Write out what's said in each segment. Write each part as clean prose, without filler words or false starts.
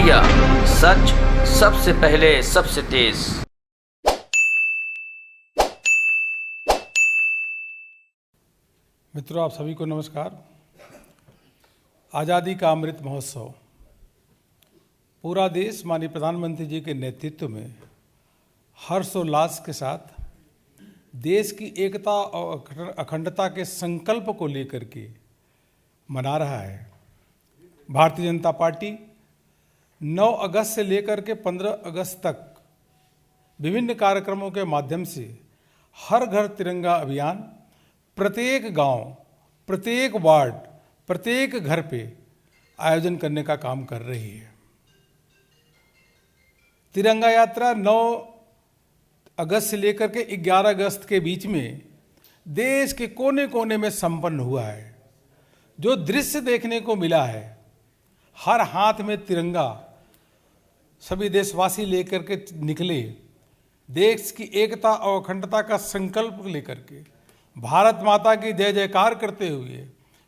India, सच सबसे पहले सबसे तेज। मित्रों, आप सभी को नमस्कार। आज़ादी का अमृत महोत्सव पूरा देश माननीय प्रधानमंत्री जी के नेतृत्व में हर्षोल्लास के साथ देश की एकता और अखंडता के संकल्प को लेकर के मना रहा है। भारतीय जनता पार्टी 9 अगस्त से लेकर के 15 अगस्त तक विभिन्न कार्यक्रमों के माध्यम से हर घर तिरंगा अभियान प्रत्येक गांव, प्रत्येक वार्ड, प्रत्येक घर पे आयोजन करने का काम कर रही है। तिरंगा यात्रा 9 अगस्त से लेकर के 11 अगस्त के बीच में देश के कोने कोने में संपन्न हुआ है। जो दृश्य देखने को मिला है, हर हाथ में तिरंगा, सभी देशवासी लेकर के निकले, देश की एकता और अखंडता का संकल्प लेकर के, भारत माता की जय जयकार करते हुए,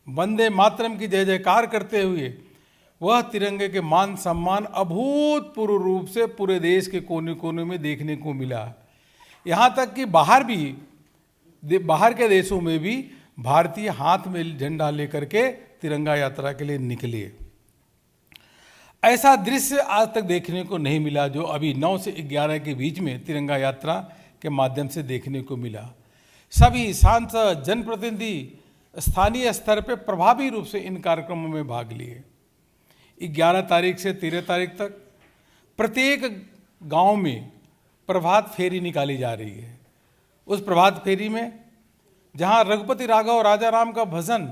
वंदे मातरम की जय जयकार करते हुए वह तिरंगे के मान सम्मान अभूतपूर्व रूप से पूरे देश के कोने कोने में देखने को मिला। यहाँ तक कि बाहर के देशों में भी भारतीय हाथ में झंडा लेकर के तिरंगा यात्रा के लिए निकले। ऐसा दृश्य आज तक देखने को नहीं मिला जो अभी 9 से 11 के बीच में तिरंगा यात्रा के माध्यम से देखने को मिला। सभी सांसद, जनप्रतिनिधि स्थानीय स्तर पर प्रभावी रूप से इन कार्यक्रमों में भाग लिए। 11 तारीख से 13 तारीख तक प्रत्येक गांव में प्रभात फेरी निकाली जा रही है। उस प्रभात फेरी में जहां रघुपति राघव राजा राम का भजन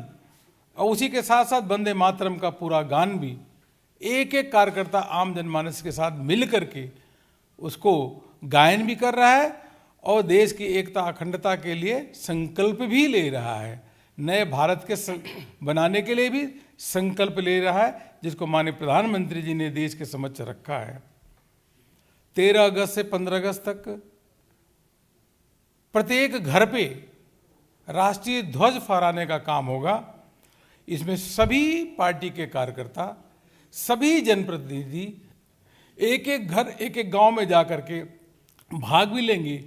और उसी के साथ साथ वंदे मातरम का पूरा गान भी एक एक कार्यकर्ता आम जनमानस के साथ मिल करके उसको गायन भी कर रहा है और देश की एकता अखंडता के लिए संकल्प भी ले रहा है। नए भारत के बनाने के लिए भी संकल्प ले रहा है, जिसको माननीय प्रधानमंत्री जी ने देश के समक्ष रखा है। 13 अगस्त से 15 अगस्त तक प्रत्येक घर पे राष्ट्रीय ध्वज फहराने का काम होगा। इसमें सभी पार्टी के कार्यकर्ता, सभी जनप्रतिनिधि एक एक घर, एक एक गांव में जाकर के भाग भी लेंगे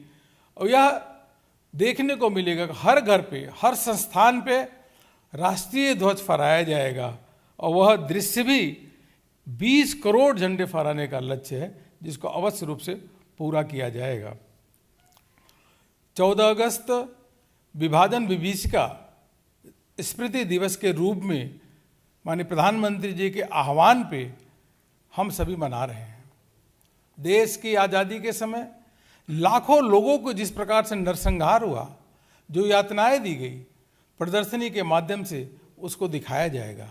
और यह देखने को मिलेगा कि हर घर पे, हर संस्थान पे राष्ट्रीय ध्वज फहराया जाएगा और वह दृश्य भी 20 करोड़ झंडे फहराने का लक्ष्य है, जिसको अवश्य रूप से पूरा किया जाएगा। 14 अगस्त विभाजन विभीषिका स्मृति दिवस के रूप में माननीय प्रधानमंत्री जी के आह्वान पे हम सभी मना रहे हैं। देश की आज़ादी के समय लाखों लोगों को जिस प्रकार से नरसंहार हुआ, जो यातनाएं दी गई, प्रदर्शनी के माध्यम से उसको दिखाया जाएगा।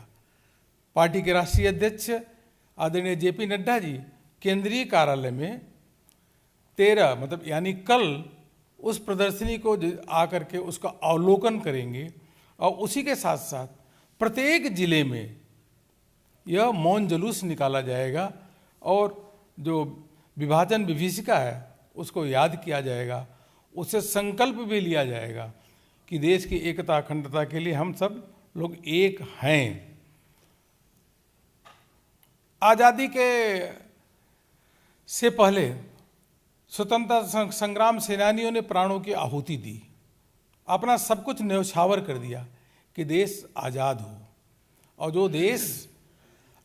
पार्टी के राष्ट्रीय अध्यक्ष आदरणीय जेपी नड्डा जी केंद्रीय कार्यालय में 13 यानी कल उस प्रदर्शनी को आकर के उसका अवलोकन करेंगे और उसी के साथ साथ प्रत्येक जिले में यह मौन जुलूस निकाला जाएगा और जो विभाजन विभीषिका है उसको याद किया जाएगा। उससे संकल्प भी लिया जाएगा कि देश की एकता अखंडता के लिए हम सब लोग एक हैं। आज़ादी के से पहले स्वतंत्रता संग्राम सेनानियों ने प्राणों की आहुति दी, अपना सब कुछ न्यौछावर कर दिया कि देश आज़ाद हो। और जो देश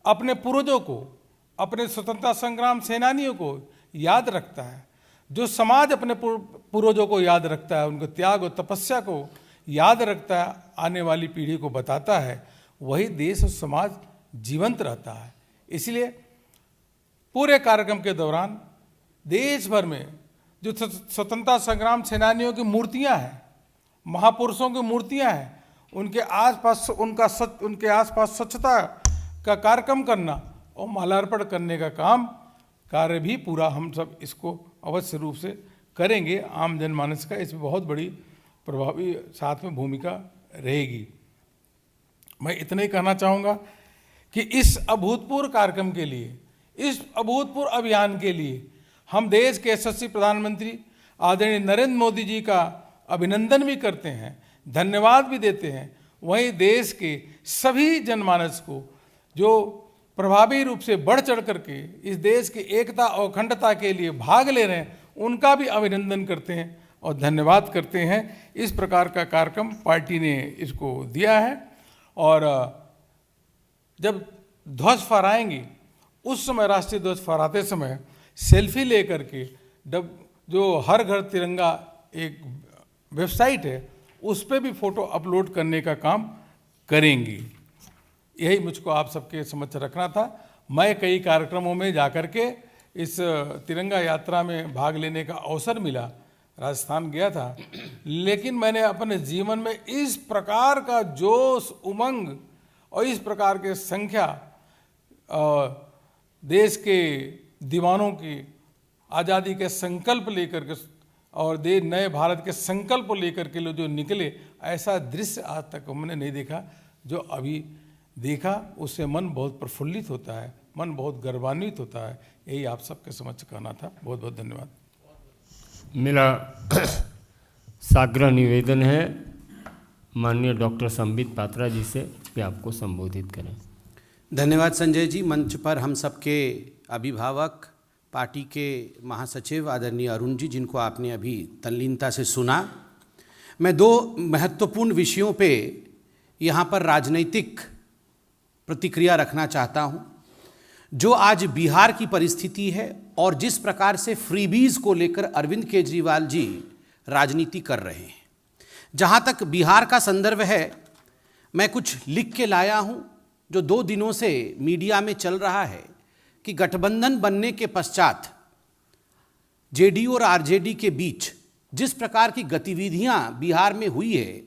अपने पूर्वजों को, अपने स्वतंत्रता संग्राम सेनानियों को याद रखता है, जो समाज अपने पूर्वजों को याद रखता है, उनके त्याग और तपस्या को याद रखता है, आने वाली पीढ़ी को बताता है, वही देश और समाज जीवंत रहता है। इसलिए पूरे कार्यक्रम के दौरान देश भर में जो स्वतंत्रता संग्राम सेनानियों की मूर्तियां हैं, महापुरुषों की मूर्तियां हैं, उनके आसपास स्वच्छता का कार्यक्रम करना और माल्यार्पण करने का कार्य भी पूरा हम सब इसको अवश्य रूप से करेंगे। आम जनमानस का इसमें बहुत बड़ी प्रभावी साथ में भूमिका रहेगी। मैं इतना ही कहना चाहूँगा कि इस अभूतपूर्व कार्यक्रम के लिए, इस अभूतपूर्व अभियान के लिए हम देश के यशस्वी प्रधानमंत्री आदरणीय नरेंद्र मोदी जी का अभिनंदन भी करते हैं, धन्यवाद भी देते हैं। वहीं देश के सभी जनमानस को जो प्रभावी रूप से बढ़ चढ़ करके इस देश की एकता और अखंडता के लिए भाग ले रहे हैं, उनका भी अभिनंदन करते हैं और धन्यवाद करते हैं। इस प्रकार का कार्यक्रम पार्टी ने इसको दिया है। और जब ध्वज फहराएंगे उस समय, राष्ट्रीय ध्वज फहराते समय सेल्फी लेकर के जो हर घर तिरंगा एक वेबसाइट है उस पर भी फोटो अपलोड करने का काम करेंगी। यही मुझको आप सबके समक्ष रखना था। मैं कई कार्यक्रमों में जाकर के इस तिरंगा यात्रा में भाग लेने का अवसर मिला, राजस्थान गया था, लेकिन मैंने अपने जीवन में इस प्रकार का जोश, उमंग और इस प्रकार के संख्या देश के दीवानों की आज़ादी के संकल्प लेकर के और नए भारत के संकल्प को लेकर के लोग जो निकले, ऐसा दृश्य आज तक हमने नहीं देखा। जो अभी देखा उससे मन बहुत प्रफुल्लित होता है, मन बहुत गर्वान्वित होता है। यही आप सबके समक्ष कहना था। बहुत बहुत धन्यवाद। मेरा साग्रह निवेदन है माननीय डॉक्टर संबित पात्रा जी से कि आपको संबोधित करें। धन्यवाद संजय जी। मंच पर हम सबके अभिभावक, पार्टी के महासचिव आदरणीय अरुण जी, जिनको आपने अभी तल्लीनता से सुना। मैं दो महत्वपूर्ण विषयों पे यहाँ पर राजनीतिक प्रतिक्रिया रखना चाहता हूँ। जो आज बिहार की परिस्थिति है और जिस प्रकार से फ्रीबीज को लेकर अरविंद केजरीवाल जी राजनीति कर रहे हैं, जहाँ तक बिहार का संदर्भ है, मैं कुछ लिख के लाया हूँ जो 2 दिनों से मीडिया में चल रहा है कि गठबंधन बनने के पश्चात जेडीयू और आरजेडी के बीच जिस प्रकार की गतिविधियां बिहार में हुई है,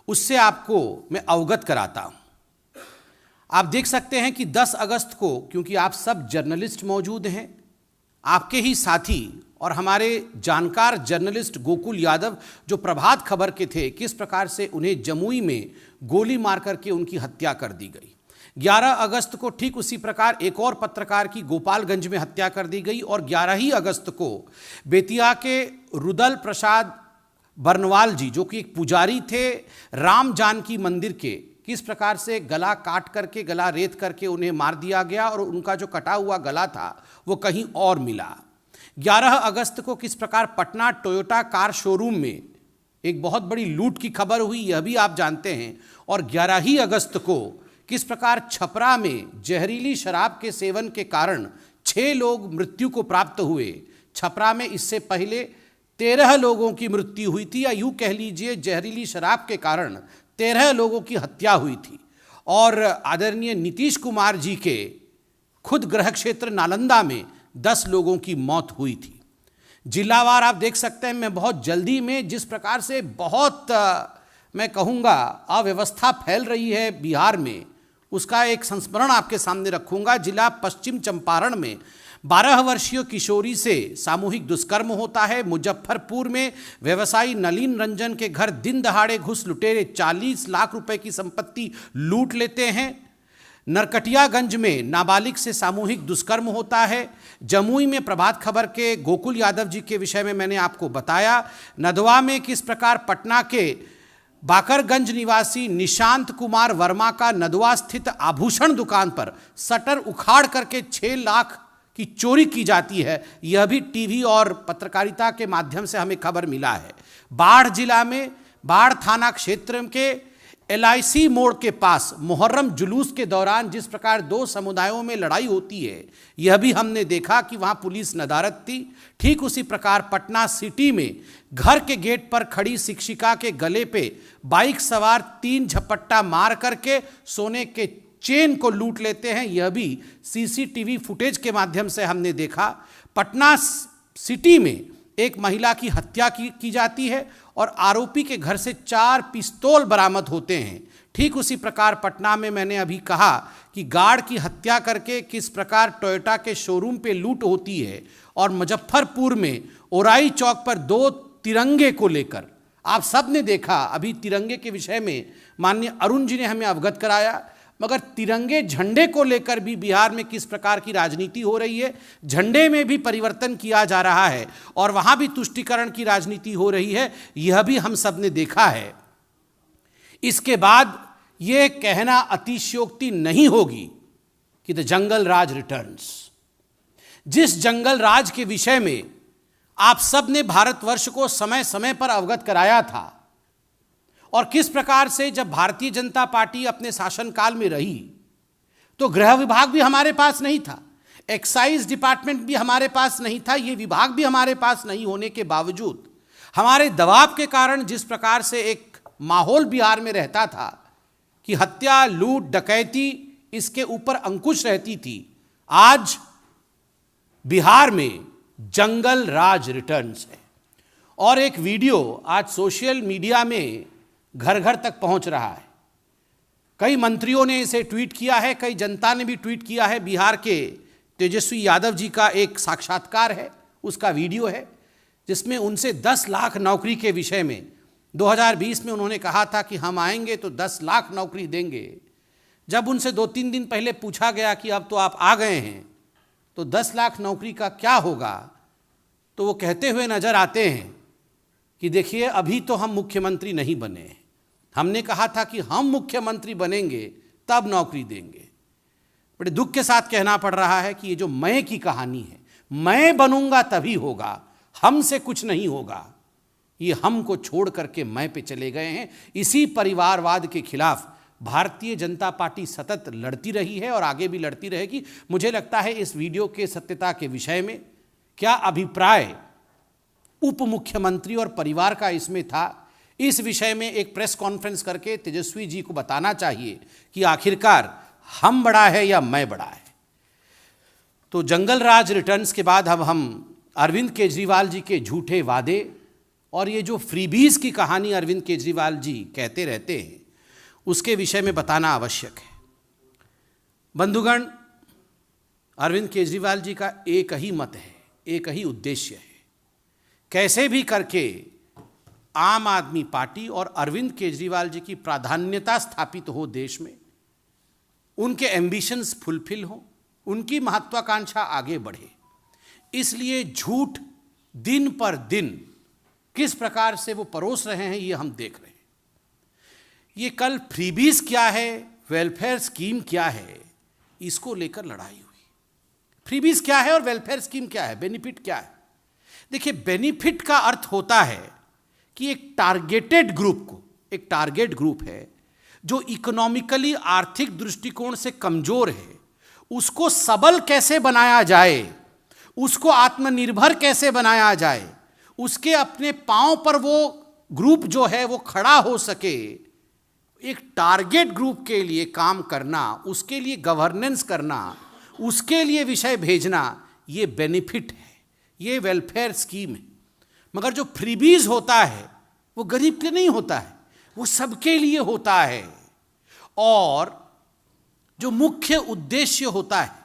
उससे आपको मैं अवगत कराता हूं। आप देख सकते हैं कि 10 अगस्त को, क्योंकि आप सब जर्नलिस्ट मौजूद हैं, आपके ही साथी और हमारे जानकार जर्नलिस्ट गोकुल यादव जो प्रभात खबर के थे, किस प्रकार से उन्हें जमुई में गोली मार करके उनकी हत्या कर दी गई। 11 अगस्त को ठीक उसी प्रकार एक और पत्रकार की गोपालगंज में हत्या कर दी गई। और 11 ही अगस्त को बेतिया के रुदल प्रसाद बर्नवाल जी, जो कि एक पुजारी थे राम जानकी मंदिर के, किस प्रकार से गला काट करके, गला रेत करके उन्हें मार दिया गया और उनका जो कटा हुआ गला था वो कहीं और मिला। 11 अगस्त को किस प्रकार पटना टोयोटा कार शोरूम में एक बहुत बड़ी लूट की खबर हुई, यह भी आप जानते हैं। और 11 ही अगस्त को किस प्रकार छपरा में जहरीली शराब के सेवन के कारण 6 लोग मृत्यु को प्राप्त हुए। छपरा में इससे पहले 13 लोगों की मृत्यु हुई थी, या यूँ कह लीजिए जहरीली शराब के कारण 13 लोगों की हत्या हुई थी। और आदरणीय नीतीश कुमार जी के खुद गृह क्षेत्र नालंदा में 10 लोगों की मौत हुई थी। जिलावार आप देख सकते हैं। मैं बहुत जल्दी में जिस प्रकार से बहुत मैं कहूँगा अव्यवस्था फैल रही है बिहार में, उसका एक संस्मरण आपके सामने रखूंगा। जिला पश्चिम चंपारण में 12 वर्षीय किशोरी से सामूहिक दुष्कर्म होता है। मुजफ्फरपुर में व्यवसायी नलिन रंजन के घर दिन दहाड़े घुस लुटेरे 40 लाख रुपए की संपत्ति लूट लेते हैं। नरकटियागंज में नाबालिग से सामूहिक दुष्कर्म होता है। जमुई में प्रभात खबर के गोकुल यादव जी के विषय में मैंने आपको बताया। नदवा में किस प्रकार पटना के बाकरगंज निवासी निशांत कुमार वर्मा का नदवा स्थित आभूषण दुकान पर शटर उखाड़ करके 6 लाख की चोरी की जाती है। यह भी टीवी और पत्रकारिता के माध्यम से हमें खबर मिला है। बाढ़ जिला में बाढ़ थाना क्षेत्र के LIC मोड़ के पास मुहर्रम जुलूस के दौरान जिस प्रकार 2 समुदायों में लड़ाई होती है, यह भी हमने देखा कि वहाँ पुलिस नदारद थी। ठीक उसी प्रकार पटना सिटी में घर के गेट पर खड़ी शिक्षिका के गले पे बाइक सवार 3 झपट्टा मार करके सोने के चेन को लूट लेते हैं। यह भी CCTV फुटेज के माध्यम से हमने देखा। पटना सिटी में एक महिला की हत्या की जाती है और आरोपी के घर से 4 पिस्तौल बरामद होते हैं। ठीक उसी प्रकार पटना में मैंने अभी कहा कि गार्ड की हत्या करके किस प्रकार टोयोटा के शोरूम पे लूट होती है। और मुजफ्फरपुर में ओराई चौक पर 2 तिरंगे को लेकर आप सब ने देखा। अभी तिरंगे के विषय में माननीय अरुण जी ने हमें अवगत कराया, मगर तिरंगे झंडे को लेकर भी बिहार में किस प्रकार की राजनीति हो रही है। झंडे में भी परिवर्तन किया जा रहा है और वहाँ भी तुष्टीकरण की राजनीति हो रही है, यह भी हम सब ने देखा है। इसके बाद ये कहना अतिशयोक्ति नहीं होगी कि द जंगल राज रिटर्न्स। जिस जंगल राज के विषय में आप सब ने भारतवर्ष को समय समय पर अवगत कराया था, और किस प्रकार से जब भारतीय जनता पार्टी अपने शासनकाल में रही तो गृह विभाग भी हमारे पास नहीं था, एक्साइज डिपार्टमेंट भी हमारे पास नहीं था, ये विभाग भी हमारे पास नहीं होने के बावजूद हमारे दबाव के कारण जिस प्रकार से एक माहौल बिहार में रहता था कि हत्या, लूट, डकैती इसके ऊपर अंकुश रहती थी, आज बिहार में जंगल राज रिटर्न्स है। और एक वीडियो आज सोशल मीडिया में घर घर तक पहुंच रहा है। कई मंत्रियों ने इसे ट्वीट किया है, कई जनता ने भी ट्वीट किया है। बिहार के तेजस्वी यादव जी का एक साक्षात्कार है, उसका वीडियो है, जिसमें उनसे 10 लाख नौकरी के विषय में 2020 में उन्होंने कहा था कि हम आएंगे तो 10 लाख नौकरी देंगे। जब उनसे 2-3 दिन पहले पूछा गया कि अब तो आप आ गए हैं तो 10 लाख नौकरी का क्या होगा, तो वो कहते हुए नजर आते हैं कि देखिए अभी तो हम मुख्यमंत्री नहीं बने हैं, हमने कहा था कि हम मुख्यमंत्री बनेंगे तब नौकरी देंगे। बड़े दुख के साथ कहना पड़ रहा है कि ये जो मैं की कहानी है, मैं बनूंगा तभी होगा, हमसे कुछ नहीं होगा, ये हमको छोड़ करके मैं पे चले गए हैं। इसी परिवारवाद के खिलाफ भारतीय जनता पार्टी सतत लड़ती रही है और आगे भी लड़ती रहेगी। मुझे लगता है इस वीडियो के सत्यता के विषय में क्या अभिप्राय उप मुख्यमंत्री और परिवार का इसमें था, इस विषय में एक प्रेस कॉन्फ्रेंस करके तेजस्वी जी को बताना चाहिए कि आखिरकार हम बड़ा है या मैं बड़ा है। तो जंगल राज रिटर्न्स के बाद अब हम अरविंद केजरीवाल जी के झूठे वादे और ये जो फ्रीबीज की कहानी अरविंद केजरीवाल जी कहते रहते हैं उसके विषय में बताना आवश्यक है। बंधुगण, अरविंद केजरीवाल जी का एक ही मत है, एक ही उद्देश्य है, कैसे भी करके आम आदमी पार्टी और अरविंद केजरीवाल जी की प्राधान्यता स्थापित हो देश में, उनके एम्बिशंस फुलफिल हो, उनकी महत्वाकांक्षा आगे बढ़े। इसलिए झूठ दिन पर दिन किस प्रकार से वो परोस रहे हैं ये हम देख रहे हैं। ये कल फ्रीबीज क्या है, वेलफेयर स्कीम क्या है, इसको लेकर लड़ाई हुई। फ्रीबीज क्या है और वेलफेयर स्कीम क्या है, बेनिफिट क्या है। देखिए, बेनिफिट का अर्थ होता है कि एक टारगेटेड ग्रुप को, एक टारगेट ग्रुप है जो इकोनॉमिकली आर्थिक दृष्टिकोण से कमजोर है, उसको सबल कैसे बनाया जाए, उसको आत्मनिर्भर कैसे बनाया जाए, उसके अपने पांव पर वो ग्रुप जो है वो खड़ा हो सके। एक टारगेट ग्रुप के लिए काम करना, उसके लिए गवर्नेंस करना, उसके लिए विषय भेजना, ये बेनिफिट है, ये वेलफेयर स्कीम है। मगर जो फ्रीबीज होता है वो गरीब के नहीं होता है, वो सबके लिए होता है। और जो मुख्य उद्देश्य होता है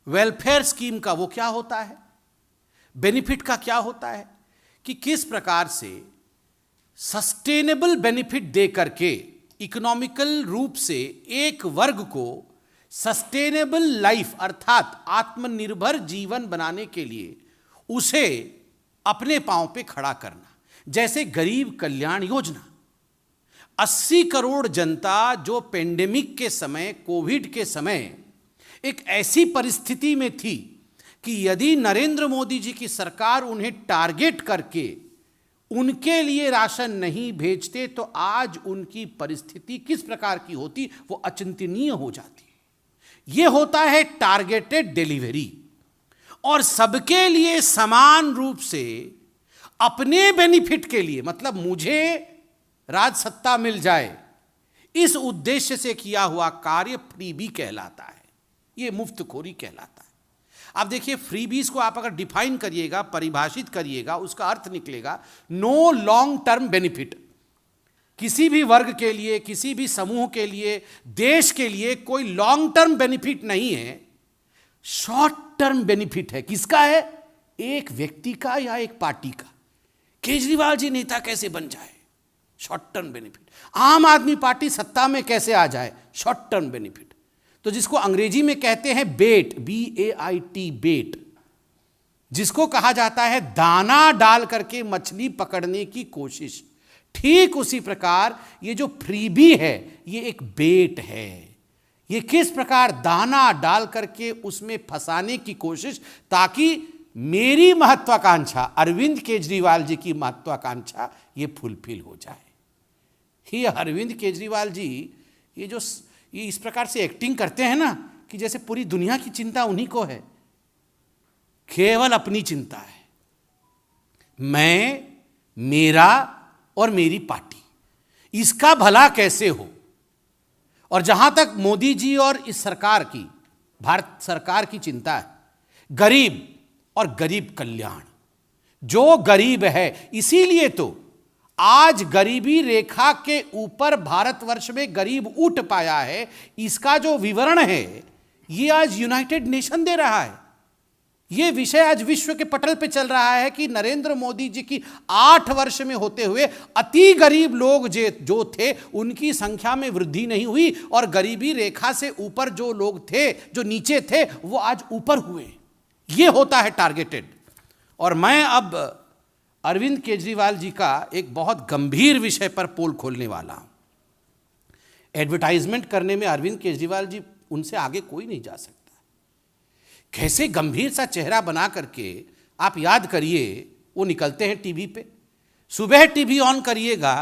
वेलफेयर स्कीम का वो क्या होता है, बेनिफिट का क्या होता है कि किस प्रकार से सस्टेनेबल बेनिफिट दे करके इकोनॉमिकल रूप से एक वर्ग को सस्टेनेबल लाइफ अर्थात आत्मनिर्भर जीवन बनाने के लिए उसे अपने पांव पे खड़ा करना। जैसे गरीब कल्याण योजना, 80 करोड़ जनता जो पेंडेमिक के समय, कोविड के समय एक ऐसी परिस्थिति में थी कि यदि नरेंद्र मोदी जी की सरकार उन्हें टारगेट करके उनके लिए राशन नहीं भेजते तो आज उनकी परिस्थिति किस प्रकार की होती, वो अचिंतनीय हो जाती। ये होता है टारगेटेड डिलीवरी। और सबके लिए समान रूप से अपने बेनिफिट के लिए, मतलब मुझे राज सत्ता मिल जाए, इस उद्देश्य से किया हुआ कार्य फ्रीबी कहलाता है, ये मुफ्तखोरी कहलाता है। आप देखिए, फ्रीबीज को आप अगर डिफाइन करिएगा, परिभाषित करिएगा, उसका अर्थ निकलेगा नो लॉन्ग टर्म बेनिफिट। किसी भी वर्ग के लिए, किसी भी समूह के लिए, देश के लिए कोई लॉन्ग टर्म बेनिफिट नहीं है, शॉर्ट टर्म बेनिफिट है। किसका है? एक व्यक्ति का या एक पार्टी का। केजरीवाल जी नेता कैसे बन जाए, शॉर्ट टर्म बेनिफिट। आम आदमी पार्टी सत्ता में कैसे आ जाए, शॉर्ट टर्म बेनिफिट। तो जिसको अंग्रेजी में कहते हैं बेट, BAIT, बेट, जिसको कहा जाता है दाना डाल करके मछली पकड़ने की कोशिश, ठीक उसी प्रकार ये जो फ्रीबी है ये एक बेट है, ये किस प्रकार दाना डाल करके उसमें फंसाने की कोशिश, ताकि मेरी महत्वाकांक्षा, अरविंद केजरीवाल जी की महत्वाकांक्षा ये फुलफिल हो जाए। ये अरविंद केजरीवाल जी ये इस प्रकार से एक्टिंग करते हैं ना कि जैसे पूरी दुनिया की चिंता उन्हीं को है, केवल अपनी चिंता है। मैं, मेरा और मेरी पार्टी, इसका भला कैसे हो। और जहां तक मोदी जी और इस सरकार की, भारत सरकार की चिंता है, गरीब और गरीब कल्याण, जो गरीब है, इसीलिए तो आज गरीबी रेखा के ऊपर भारतवर्ष में गरीब उठ पाया है। इसका जो विवरण है ये आज यूनाइटेड नेशन दे रहा है। ये विषय आज विश्व के पटल पे चल रहा है कि नरेंद्र मोदी जी की 8 वर्ष में होते हुए अति गरीब लोग जो थे उनकी संख्या में वृद्धि नहीं हुई, और गरीबी रेखा से ऊपर जो लोग थे, जो नीचे थे, वो आज ऊपर हुए। ये होता है टारगेटेड। और मैं अब अरविंद केजरीवाल जी का एक बहुत गंभीर विषय पर पोल खोलने वाला हूं। एडवर्टाइजमेंट करने में अरविंद केजरीवाल जी, उनसे आगे कोई नहीं जा सकता। कैसे गंभीर सा चेहरा बना करके आप याद करिए, वो निकलते हैं टीवी पे। सुबह टीवी ऑन करिएगा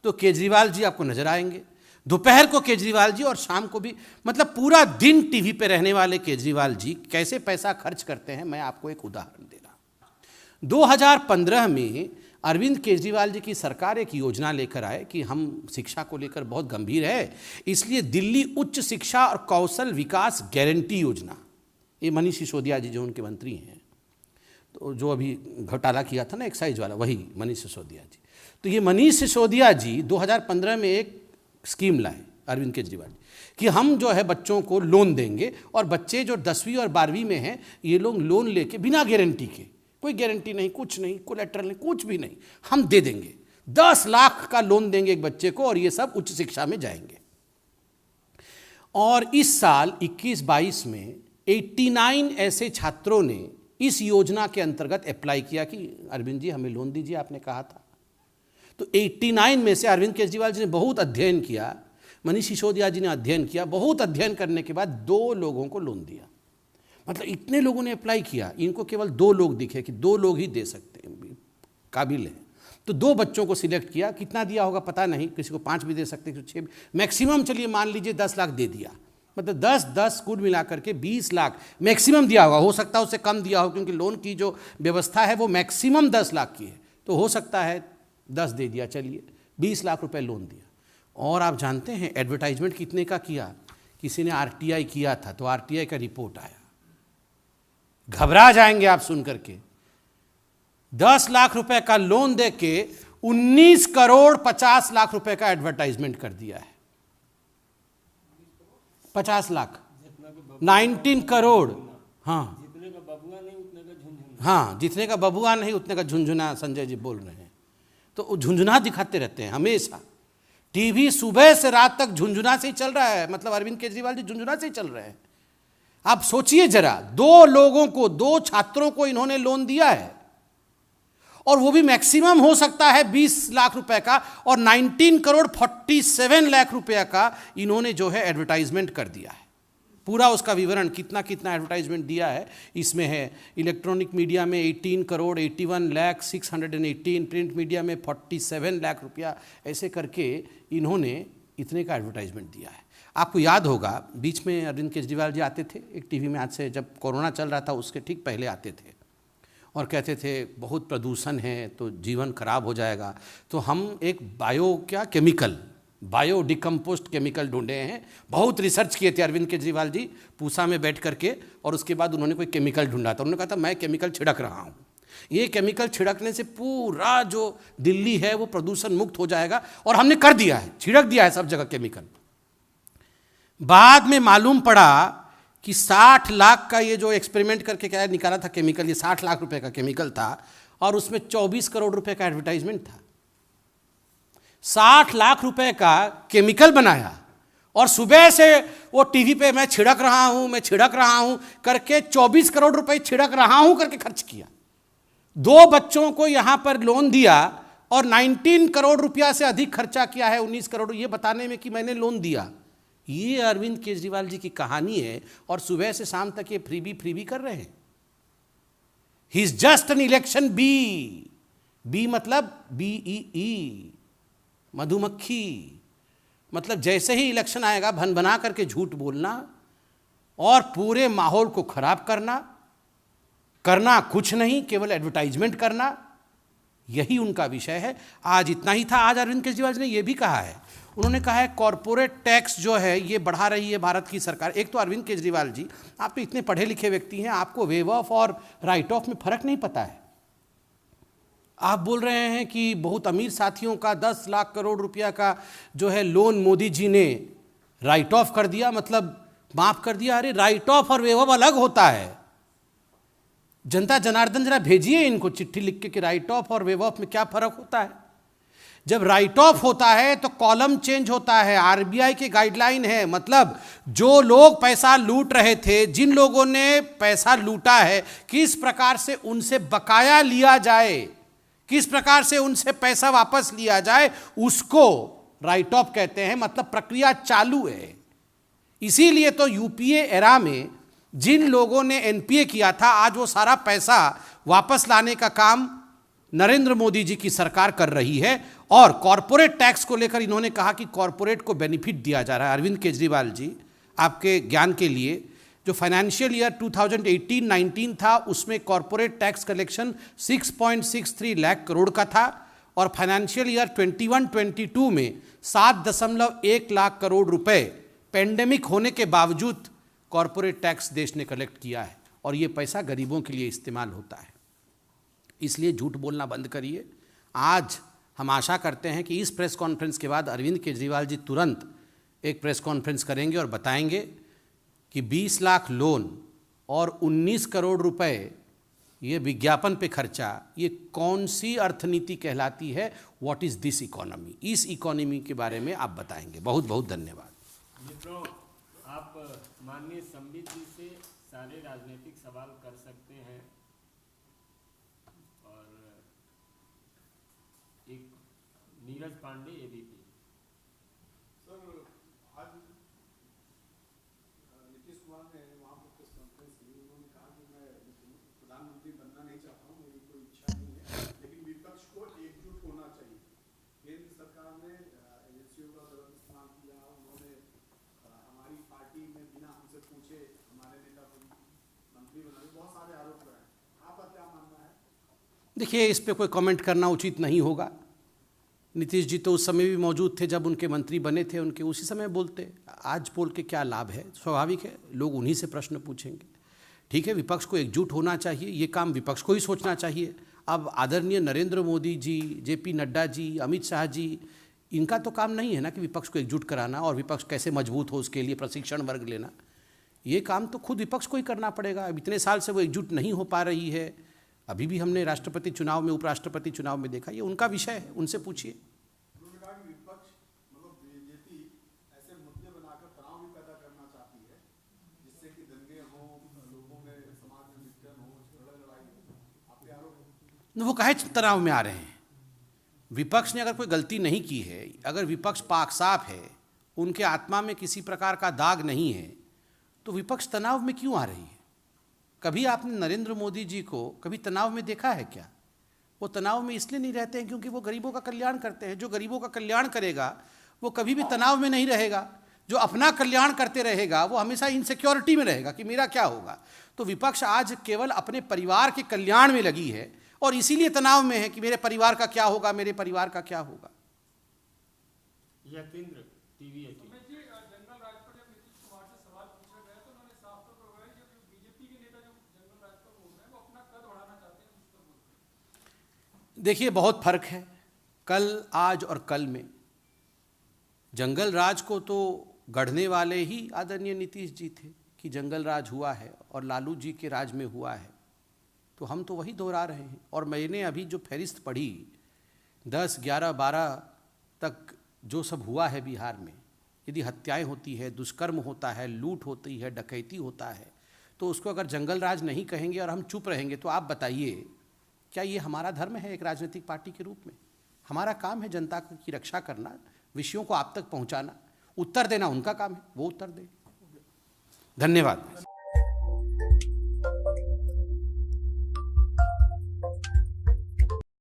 तो केजरीवाल जी आपको नजर आएंगे, दोपहर को केजरीवाल जी, और शाम को भी। मतलब पूरा दिन टीवी पे रहने वाले केजरीवाल जी कैसे पैसा खर्च करते हैं, मैं आपको एक उदाहरण दे रहा हूं। 2015 में अरविंद केजरीवाल जी की सरकार एक योजना लेकर आए कि हम शिक्षा को लेकर बहुत गंभीर है, इसलिए दिल्ली उच्च शिक्षा और कौशल विकास गारंटी योजना, ये मनीष सिसोदिया जी जो उनके मंत्री हैं, तो जो अभी घोटाला किया था ना एक्साइज वाला, वही मनीष सिसोदिया जी। तो ये मनीष सिसोदिया जी 2015 में एक स्कीम लाए अरविंद केजरीवाल जी कि हम जो है बच्चों को लोन देंगे, और बच्चे जो 10वीं और 12वीं में हैं ये लोग लोन लेके बिना गारंटी के, कोई गारंटी नहीं, कुछ नहीं, कोलैटरल नहीं, कुछ भी नहीं, हम दे देंगे। 10 लाख का लोन देंगे एक बच्चे को, और ये सब उच्च शिक्षा में जाएंगे। और इस साल 21-22 में 89 ऐसे छात्रों ने इस योजना के अंतर्गत अप्लाई किया कि अरविंद जी हमें लोन दीजिए, आपने कहा था। तो 89 में से अरविंद केजरीवाल जी ने बहुत अध्ययन किया, मनीष सिसोदिया जी ने अध्ययन किया, बहुत अध्ययन करने के बाद 2 लोगों को लोन दिया। मतलब इतने लोगों ने अप्लाई किया, इनको केवल 2 लोग दिखे कि 2 लोग ही दे सकते हैं, काबिल हैं। तो 2 बच्चों को सिलेक्ट किया, कितना दिया होगा पता नहीं, किसी को 5 भी दे सकते, किसी को 6 भी, मैक्सिमम चलिए मान लीजिए 10 लाख दे दिया। मतलब 10 कुल मिला करके 20 लाख मैक्सिमम दिया होगा, हो सकता है उससे कम दिया हो, क्योंकि लोन की जो व्यवस्था है वो मैक्सिमम 10 लाख की है, तो हो सकता है 10 दे दिया, चलिए 20 लाख रुपए लोन दिया। और आप जानते हैं एडवर्टाइजमेंट कितने का किया? किसी ने आरटीआई किया था, तो आरटीआई का रिपोर्ट आया, घबरा जाएंगे आप सुन करके। 10 लाख रुपए का लोन दे के 19 करोड़ 50 लाख रुपए का एडवर्टाइजमेंट कर दिया है। 50 लाख, 19 करोड़। हाँ, जितने का बबुआ नहीं उतने का झुंझुना। हाँ, जितने का बबुआ नहीं उतने का झुंझुना, संजय जी बोल रहे हैं। तो झुंझुना दिखाते रहते हैं हमेशा, टीवी सुबह से रात तक झुंझुना से ही चल रहा है। मतलब अरविंद केजरीवाल जी झुंझुना से ही चल रहे हैं। आप सोचिए जरा, 2 लोगों को, 2 छात्रों को इन्होंने लोन दिया है, और वो भी मैक्सिमम हो सकता है 20 लाख रुपए का, और 19 करोड़ 47 लाख रुपए का इन्होंने जो है एडवर्टाइजमेंट कर दिया है। पूरा उसका विवरण कितना कितना एडवर्टाइजमेंट दिया है इसमें है। इलेक्ट्रॉनिक मीडिया में 18 करोड़ 81 लाख 618, प्रिंट मीडिया में 47 लाख रुपया, ऐसे करके इन्होंने इतने का एडवर्टाइजमेंट दिया है। आपको याद होगा बीच में अरविंद केजरीवाल जी आते थे एक टीवी में, आज से जब कोरोना चल रहा था उसके ठीक पहले आते थे, और कहते थे बहुत प्रदूषण है तो जीवन खराब हो जाएगा, तो हम एक बायो डिकम्पोस्ट केमिकल ढूंढे हैं। बहुत रिसर्च किए थे अरविंद केजरीवाल जी पूसा में बैठ करके, और उसके बाद उन्होंने कोई केमिकल ढूंढा था। उन्होंने कहा था मैं केमिकल छिड़क रहा हूँ, ये केमिकल छिड़कने से पूरा जो दिल्ली है वो प्रदूषण मुक्त हो जाएगा, और हमने कर दिया है, छिड़क दिया है सब जगह केमिकल। बाद में मालूम पड़ा कि 60 लाख का ये जो एक्सपेरिमेंट करके क्या निकाला था केमिकल, ये 60 लाख रुपए का केमिकल था, और उसमें 24 करोड़ रुपए का एडवर्टाइजमेंट था। 60 लाख रुपए का केमिकल बनाया, और सुबह से वो टीवी पे मैं छिड़क रहा हूं करके 24 करोड़ रुपए छिड़क रहा हूं करके खर्च किया। 2 बच्चों को यहां पर लोन दिया, और 19 करोड़ रुपया से अधिक खर्चा किया है, 19 करोड़, ये बताने में कि मैंने लोन दिया। ये अरविंद केजरीवाल जी की कहानी है, और सुबह से शाम तक ये फ्रीबी कर रहे हैं। He is just an election bee मतलब BEE, मधुमक्खी। मतलब जैसे ही इलेक्शन आएगा भन बना करके झूठ बोलना और पूरे माहौल को खराब करना कुछ नहीं, केवल एडवर्टाइजमेंट करना, यही उनका विषय है। आज इतना ही था। आज अरविंद केजरीवाल जी ने यह भी कहा है, उन्होंने कहा है कॉरपोरेट टैक्स जो है ये बढ़ा रही है भारत की सरकार। एक तो अरविंद केजरीवाल जी, आप तो इतने पढ़े लिखे व्यक्ति हैं, आपको वेव ऑफ और राइट ऑफ में फर्क नहीं पता है। आप बोल रहे हैं कि बहुत अमीर साथियों का 10 लाख करोड़ रुपया का जो है लोन मोदी जी ने राइट ऑफ कर दिया, मतलब माफ कर दिया। अरे राइट ऑफ और वेव ऑफ अलग होता है। जनता जनार्दन जरा भेजिए इनको चिट्ठी लिख के कि राइट ऑफ और वेव ऑफ में क्या फर्क होता है। जब राइट ऑफ होता है तो कॉलम चेंज होता है, RBI की गाइडलाइन है, मतलब जो लोग पैसा लूट रहे थे, जिन लोगों ने पैसा लूटा है, किस प्रकार से उनसे बकाया लिया जाए, किस प्रकार से उनसे पैसा वापस लिया जाए, उसको राइट ऑफ कहते हैं। मतलब प्रक्रिया चालू है। इसीलिए तो UPA एरा में जिन लोगों ने NPA किया था, आज वो सारा पैसा वापस लाने का काम नरेंद्र मोदी जी की सरकार कर रही है। और कॉरपोरेट टैक्स को लेकर इन्होंने कहा कि कॉरपोरेट को बेनिफिट दिया जा रहा है। अरविंद केजरीवाल जी, आपके ज्ञान के लिए, जो फाइनेंशियल ईयर 2018-19 था उसमें corporate tax collection 6.63 lakh crore का था, और फाइनेंशियल ईयर 21-22 में 7.1 लाख करोड़ रुपए पेंडेमिक होने के बावजूद कॉरपोरेट टैक्स देश ने कलेक्ट किया है, और ये पैसा गरीबों के लिए इस्तेमाल होता है। इसलिए झूठ बोलना बंद करिए। आज हम आशा करते हैं कि इस प्रेस कॉन्फ्रेंस के बाद अरविंद केजरीवाल जी तुरंत एक प्रेस कॉन्फ्रेंस करेंगे और बताएंगे कि 20 लाख लोन और 19 करोड़ रुपए ये विज्ञापन पे खर्चा, ये कौन सी अर्थनीति कहलाती है। What is this economy. इस इकोनॉमी के बारे में आप बताएंगे। बहुत बहुत धन्यवाद। मित्रों, आप माननीय संबित जी से सारे राजनीतिक सवाल कर सकते हैं। और एक नीरज पांडे ABP। सर, आज नीतीश कुमार ने वहाँ पर प्रेस कॉन्फ्रेंस की, उन्होंने कहा कि मैं प्रधानमंत्री बनना नहीं चाहता हूँ, मेरी कोई इच्छा नहीं है, लेकिन विपक्ष को एकजुट होना चाहिए। केंद्र सरकार ने एजेंसियों का गलत इस्तेमाल किया, उन्होंने हमारी पार्टी में बिना हमसे पूछे हमारे नेता को मंत्री बना दिया, बहुत सारे आरोप लगाए। आपका क्या मानना है? देखिए, इस पे कोई कमेंट करना उचित नहीं होगा। नीतीश जी तो उस समय भी मौजूद थे जब उनके मंत्री बने थे, उनके उसी समय बोलते। आज बोल के क्या लाभ है? स्वाभाविक है, लोग उन्हीं से प्रश्न पूछेंगे। ठीक है, विपक्ष को एकजुट होना चाहिए, ये काम विपक्ष को ही सोचना चाहिए। अब आदरणीय नरेंद्र मोदी जी, JP नड्डा जी, अमित शाह जी, इनका तो काम नहीं है ना कि विपक्ष को एकजुट कराना और विपक्ष कैसे मजबूत हो उसके लिए प्रशिक्षण वर्ग लेना। ये काम तो खुद विपक्ष को ही करना पड़ेगा। अब इतने साल से वो एकजुट नहीं हो पा रही है। अभी भी हमने राष्ट्रपति चुनाव में, उपराष्ट्रपति चुनाव में देखा। ये उनका विषय है, उनसे पूछिए। उन्होंने कहा कि विपक्ष मतलब BJP ऐसे मुद्दे बनाकर तनाव भी पैदा करना चाहती है, जिससे कि दंगे हों, लोगों में, समाज में विघटन हो, लड़ाई हो। आपके आरोप? वो काहे तनाव में आ रहे हैं? विपक्ष ने अगर कोई गलती नहीं की है, अगर विपक्ष पाक साफ है, उनके आत्मा में किसी प्रकार का दाग नहीं है, तो विपक्ष तनाव में क्यों आ रही है? कभी आपने नरेंद्र मोदी जी को कभी तनाव में देखा है क्या? वो तनाव में इसलिए नहीं रहते हैं क्योंकि वो गरीबों का कल्याण करते हैं। जो गरीबों का कल्याण करेगा वो कभी भी तनाव में नहीं रहेगा। जो अपना कल्याण करते रहेगा वो हमेशा इनसिक्योरिटी में रहेगा कि मेरा क्या होगा। तो विपक्ष आज केवल अपने परिवार के कल्याण में लगी है और इसीलिए तनाव में है कि मेरे परिवार का क्या होगा, मेरे परिवार का क्या होगा। यतीन्द्र TV 18। देखिए, बहुत फर्क है कल, आज और कल में। जंगल राज को तो गढ़ने वाले ही आदरणीय नीतीश जी थे कि जंगल राज हुआ है और लालू जी के राज में हुआ है, तो हम तो वही दोहरा रहे हैं। और मैंने अभी जो फहरिस्त पढ़ी 10, 11, 12 तक जो सब हुआ है बिहार में, यदि हत्याएं होती है, दुष्कर्म होता है, लूट होती है, डकैती होता है, तो उसको अगर जंगल राज नहीं कहेंगे और हम चुप रहेंगे तो आप बताइए क्या ये हमारा धर्म है एक राजनीतिक पार्टी के रूप में? हमारा काम है जनता की रक्षा करना, विषयों को आप तक पहुंचाना। उत्तर देना उनका काम है, वो उत्तर दें। धन्यवाद।